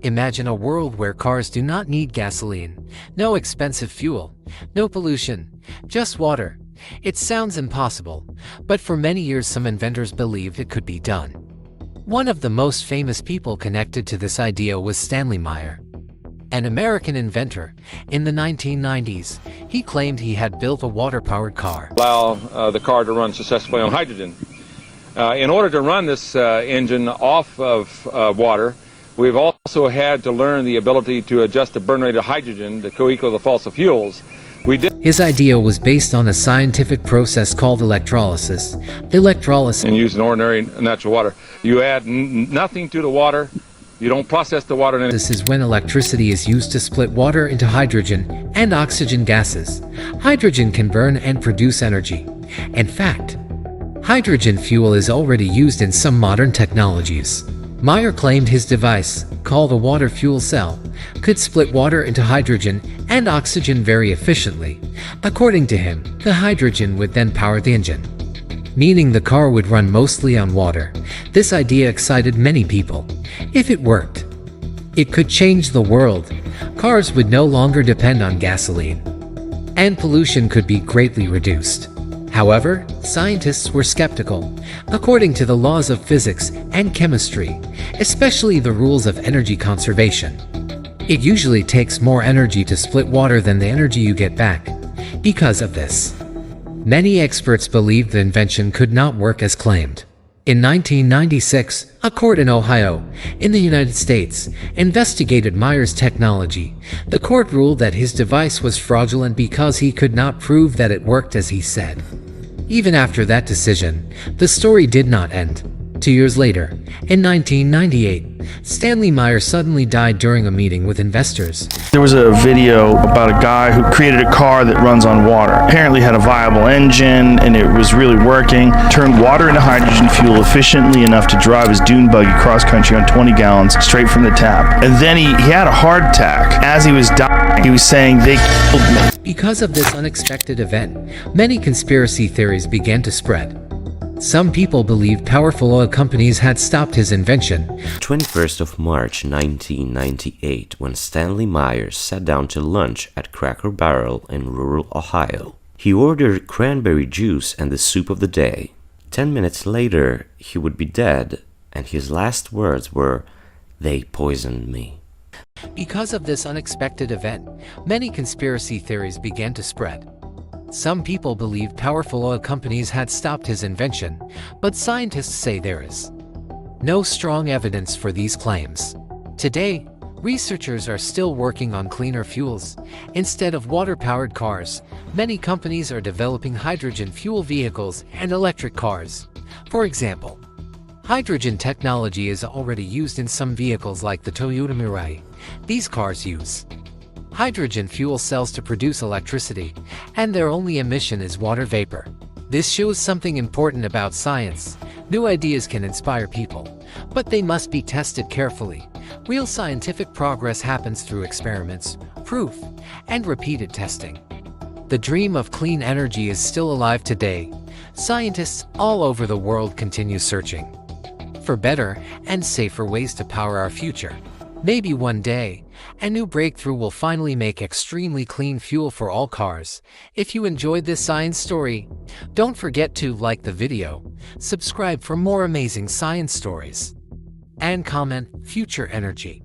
Imagine a world where cars do not need gasoline, no expensive fuel, no pollution, just water. It sounds impossible, but for many years some inventors believed it could be done. One of the most famous people connected to this idea was Stanley Meyer, an American inventor. In the 1990s, he claimed he had built a water-powered car. Allow the car to run successfully on hydrogen. In order to run this engine off of water, we've also had to learn the ability to adjust the burn rate of hydrogen to co-equal the fossil fuels. His idea was based on a scientific process called electrolysis. Electrolysis and using ordinary natural water. You add nothing to the water. You don't process the water. This is when electricity is used to split water into hydrogen and oxygen gases. Hydrogen can burn and produce energy. In fact, hydrogen fuel is already used in some modern technologies. Meyer claimed his device, called a water fuel cell, could split water into hydrogen and oxygen very efficiently. According to him, the hydrogen would then power the engine, meaning the car would run mostly on water. This idea excited many people. If it worked, it could change the world. Cars would no longer depend on gasoline, and pollution could be greatly reduced. However, scientists were skeptical. According to the laws of physics and chemistry, especially the rules of energy conservation, it usually takes more energy to split water than the energy you get back. Because of this, many experts believed the invention could not work as claimed. In 1996, a court in Ohio, in the United States, investigated Meyer's technology. The court ruled that his device was fraudulent because he could not prove that it worked as he said. Even after that decision, the story did not end. 2 years later, in 1998, Stanley Meyer suddenly died during a meeting with investors. There was a video about a guy who created a car that runs on water. Apparently had a viable engine and it was really working. Turned water into hydrogen fuel efficiently enough to drive his dune buggy cross country on 20 gallons straight from the tap. And then he had a heart attack. As he was dying, he was saying, "They killed me." Because of this unexpected event, many conspiracy theories began to spread. Some people believed powerful oil companies had stopped his invention. 21st of March 1998, when Stanley Meyer sat down to lunch at Cracker Barrel in rural Ohio. He ordered cranberry juice and the soup of the day. 10 minutes later, he would be dead, and his last words were, "They poisoned me." Because of this unexpected event, many conspiracy theories began to spread. Some people believed powerful oil companies had stopped his invention, but scientists say there is no strong evidence for these claims. Today, researchers are still working on cleaner fuels. Instead of water-powered cars, many companies are developing hydrogen fuel vehicles and electric cars. For example, hydrogen technology is already used in some vehicles like the Toyota Mirai. These cars use hydrogen fuel cells to produce electricity, and their only emission is water vapor. This shows something important about science. New ideas can inspire people, but they must be tested carefully. Real scientific progress happens through experiments, proof, and repeated testing. The dream of clean energy is still alive today. Scientists all over the world continue searching for better and safer ways to power our future. Maybe one day, a new breakthrough will finally make extremely clean fuel for all cars. If you enjoyed this science story, don't forget to like the video, subscribe for more amazing science stories, and comment "Future Energy."